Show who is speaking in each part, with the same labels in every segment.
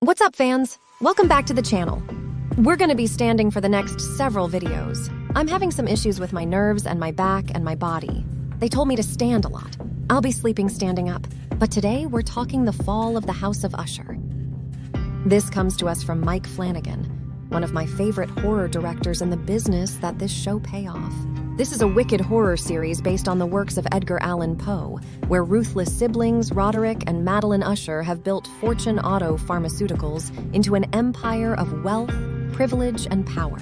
Speaker 1: What's up, fans? Welcome back to the channel. We're going to be standing for the next several videos. I'm having some issues with my nerves and my back and my body. They told me to stand a lot. I'll be sleeping standing up. But today, we're talking the fall of the House of Usher. This comes to us from Mike Flanagan, one of my favorite horror directors in the business that this show pay off. This is a wicked horror series based on the works of Edgar Allan Poe, where ruthless siblings Roderick and Madeline Usher have built Fortune Auto Pharmaceuticals into an empire of wealth, privilege, and power.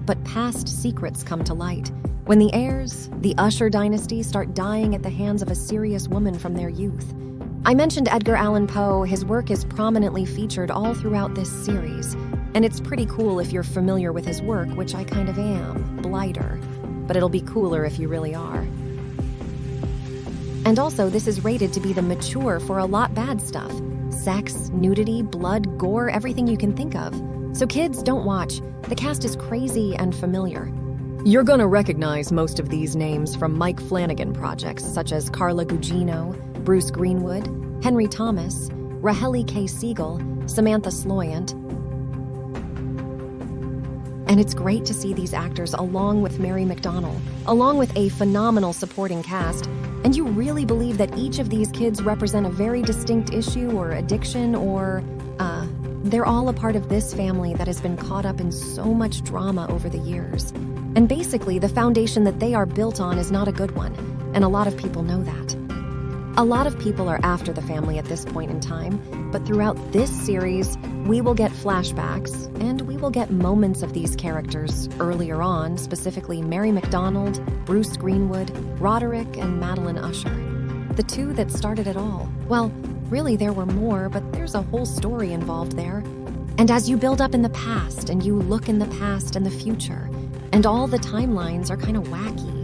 Speaker 1: But past secrets come to light when the heirs, the Usher dynasty, start dying at the hands of a serious woman from their youth. I mentioned Edgar Allan Poe. His work is prominently featured all throughout this series, and it's pretty cool if you're familiar with his work, which I kind of am, blighter. But it'll be cooler if you really are. And also, this is rated to be the mature for a lot bad stuff. Sex, nudity, blood, gore, everything you can think of. So kids, don't watch. The cast is crazy and familiar. You're gonna recognize most of these names from Mike Flanagan projects, such as Carla Gugino, Bruce Greenwood, Henry Thomas, Raheli K. Siegel, Samantha Sloyant. And it's great to see these actors along with Mary McDonnell, along with a phenomenal supporting cast, and you really believe that each of these kids represent a very distinct issue or addiction or, they're all a part of this family that has been caught up in so much drama over the years. And basically, the foundation that they are built on is not a good one, and a lot of people know that. A lot of people are after the family at this point in time, but throughout this series, we will get flashbacks, and we will get moments of these characters earlier on, specifically Mary McDonnell, Bruce Greenwood, Roderick, and Madeline Usher. The two that started it all. Well, really there were more, but there's a whole story involved there. And as you build up in the past, and you look in the past and the future, and all the timelines are kind of wacky.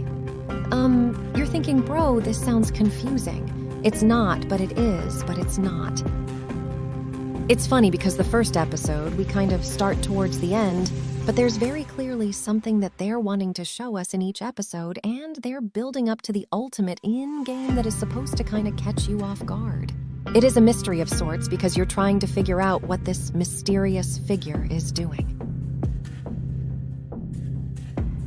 Speaker 1: You're thinking, bro, this sounds confusing. It's not, but it is, but it's not. It's funny because the first episode, we kind of start towards the end, but there's very clearly something that they're wanting to show us in each episode, and they're building up to the ultimate in-game that is supposed to kind of catch you off guard. It is a mystery of sorts because you're trying to figure out what this mysterious figure is doing.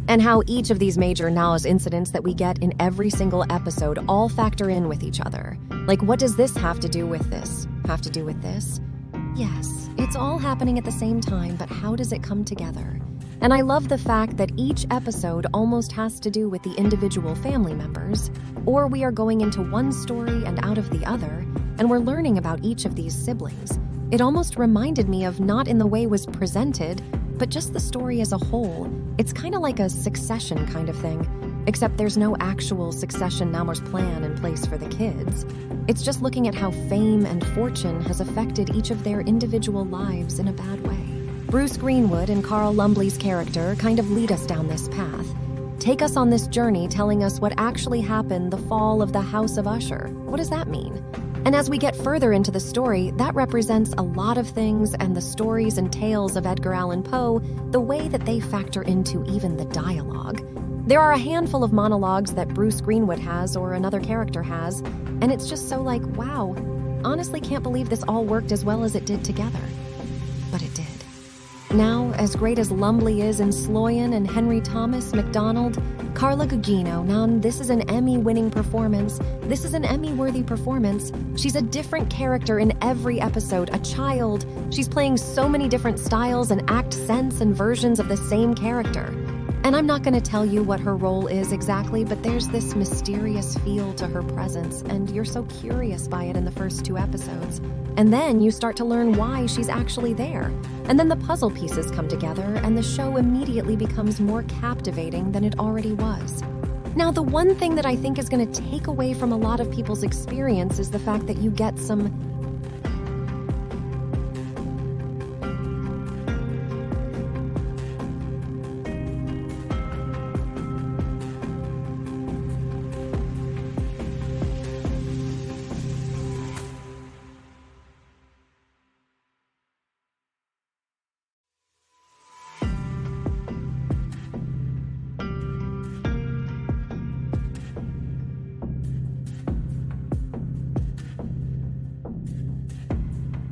Speaker 1: And how each of these major Now's incidents that we get in every single episode all factor in with each other. Like, what does this have to do with this? Have to do with this? Yes, it's all happening at the same time, but how does it come together? And I love the fact that each episode almost has to do with the individual family members, or we are going into one story and out of the other, and we're learning about each of these siblings. It almost reminded me of not in the way it was presented, but just the story as a whole. It's kind of like a Succession kind of thing, except there's no actual Succession Namor's plan in place for the kids. It's just looking at how fame and fortune has affected each of their individual lives in a bad way. Bruce Greenwood and Carl Lumbly's character kind of lead us down this path. Take us on this journey telling us what actually happened the fall of the House of Usher. What does that mean? And as we get further into the story, that represents a lot of things, and the stories and tales of Edgar Allan Poe, the way that they factor into even the dialogue. There are a handful of monologues that Bruce Greenwood has or another character has, and it's just so like, wow, honestly can't believe this all worked as well as it did together. But it did. Now, as great as Lumbly is in Sloyan and Henry Thomas, McDonald, Carla Gugino, now this is an Emmy-winning performance. This is an Emmy-worthy performance. She's a different character in every episode, a child. She's playing so many different styles and accents and versions of the same character. And I'm not going to tell you what her role is exactly, but there's this mysterious feel to her presence, and you're so curious by it in the first 2 episodes. And then you start to learn why she's actually there. And then the puzzle pieces come together, and the show immediately becomes more captivating than it already was. Now, the one thing that I think is going to take away from a lot of people's experience is the fact that you get some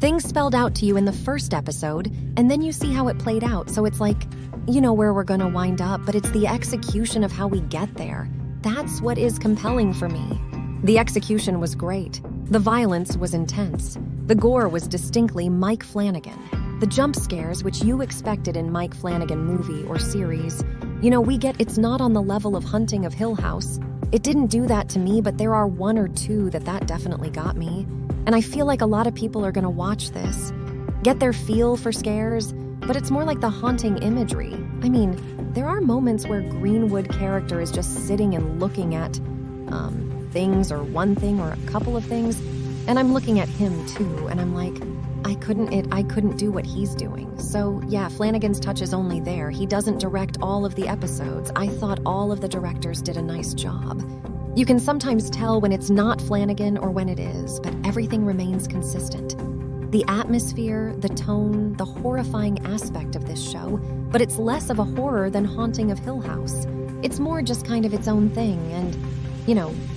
Speaker 1: Things spelled out to you in the first episode, and then you see how it played out, so it's like, you know where we're gonna wind up, but it's the execution of how we get there. That's what is compelling for me. The execution was great. The violence was intense. The gore was distinctly Mike Flanagan. The jump scares, which you expected in Mike Flanagan movie or series, we get it's not on the level of Haunting of Hill House. It didn't do that to me, but there are one or two that definitely got me. And I feel like a lot of people are gonna watch this, get their feel for scares, but it's more like the haunting imagery. I mean, there are moments where Greenwood character is just sitting and looking at things or one thing or a couple of things, and I'm looking at him too, and I'm like, I couldn't do what he's doing. So yeah, Flanagan's touch is only there. He doesn't direct all of the episodes. I thought all of the directors did a nice job. You can sometimes tell when it's not Flanagan or when it is, but everything remains consistent. The atmosphere, the tone, the horrifying aspect of this show, but it's less of a horror than Haunting of Hill House. It's more just kind of its own thing, and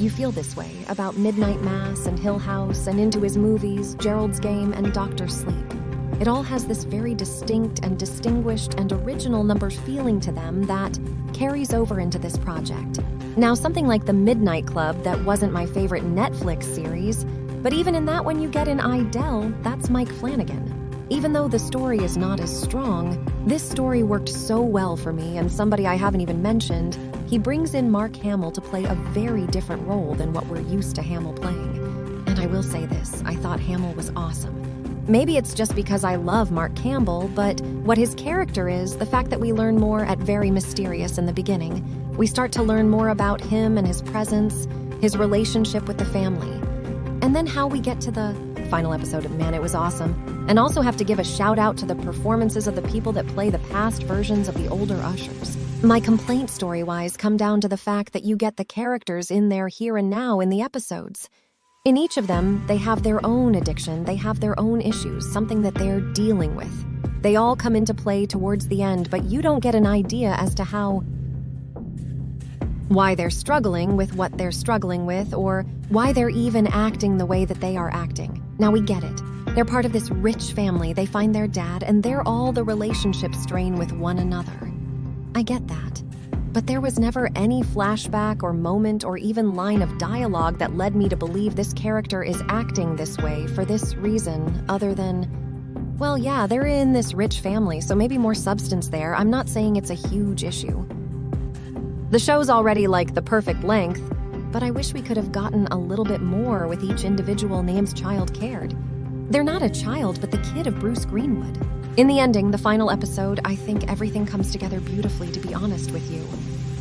Speaker 1: you feel this way about Midnight Mass and Hill House and into his movies, Gerald's Game and Dr. Sleep. It all has this very distinct and distinguished and original number feeling to them that carries over into this project. Now, something like The Midnight Club that wasn't my favorite Netflix series, but even in that one you get an Idell, that's Mike Flanagan. Even though the story is not as strong, this story worked so well for me, and somebody I haven't even mentioned, he brings in Mark Hamill to play a very different role than what we're used to Hamill playing. And I will say this, I thought Hamill was awesome. Maybe it's just because I love Mark Campbell, but what his character is, the fact that we learn more at Very Mysterious in the beginning, we start to learn more about him and his presence, his relationship with the family. And then how we get to the final episode of Man, it was awesome. And also have to give a shout out to the performances of the people that play the past versions of the older Ushers. My complaints story-wise come down to the fact that you get the characters in their here and now in the episodes. In each of them, they have their own addiction, they have their own issues, something that they're dealing with. They all come into play towards the end, but you don't get an idea as to why they're struggling with what they're struggling with, or why they're even acting the way that they are acting. Now we get it. They're part of this rich family, they find their dad, and they're all the relationship strain with one another. I get that. But there was never any flashback or moment or even line of dialogue that led me to believe this character is acting this way for this reason, other than, well, yeah, they're in this rich family, so maybe more substance there. I'm not saying it's a huge issue. The show's already like the perfect length, but I wish we could have gotten a little bit more with each individual name's child cared. They're not a child, but the kid of Bruce Greenwood. In the ending, the final episode, I think everything comes together beautifully, to be honest with you.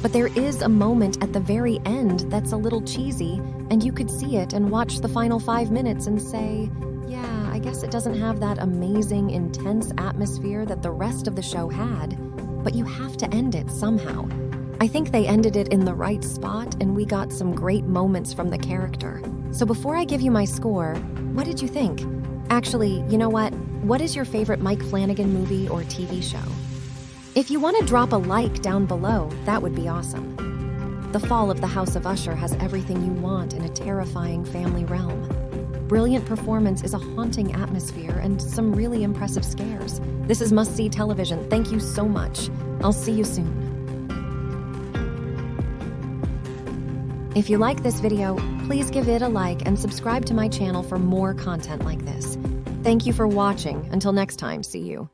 Speaker 1: But there is a moment at the very end that's a little cheesy, and you could see it and watch the final 5 minutes and say, yeah, I guess it doesn't have that amazing, intense atmosphere that the rest of the show had, but you have to end it somehow. I think they ended it in the right spot, and we got some great moments from the character. So before I give you my score, what did you think? Actually, you know what? What is your favorite Mike Flanagan movie or TV show? If you want to drop a like down below, that would be awesome. The fall of the House of Usher has everything you want in a terrifying family realm. Brilliant performance is a haunting atmosphere and some really impressive scares. This is must-see television. Thank you so much. I'll see you soon. If you like this video, please give it a like and subscribe to my channel for more content like this. Thank you for watching. Until next time, see you.